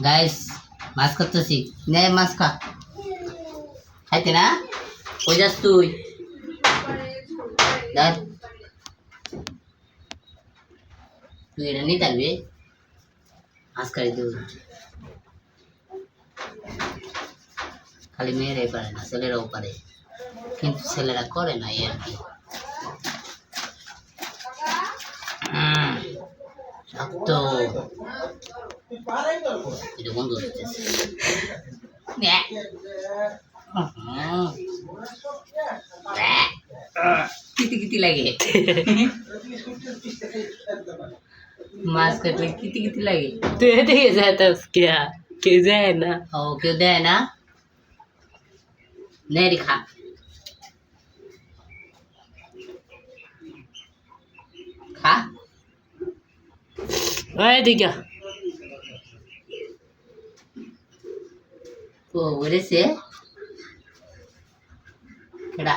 guys মাছ করতেছি নে মাছ খা খাইতে না কই যাস তুই দেখ তুই এটা নিতে পারবি মাছ খাই দেব খালি মেয়েরাই পারে না ছেলেরাও পারে কিন্তু ছেলেরা করে না এই আর কি শক্ত এটা বন্ধ হচ্ছে কিতি কিতি লাগে মাছ কাটলে কিতি কিতি লাগে তুই এদিকে যাইতাস কিয়া কে যায় না ও কেউ দেয় না নেড়ি খা খা এদিকে ও ওরেছে কেডা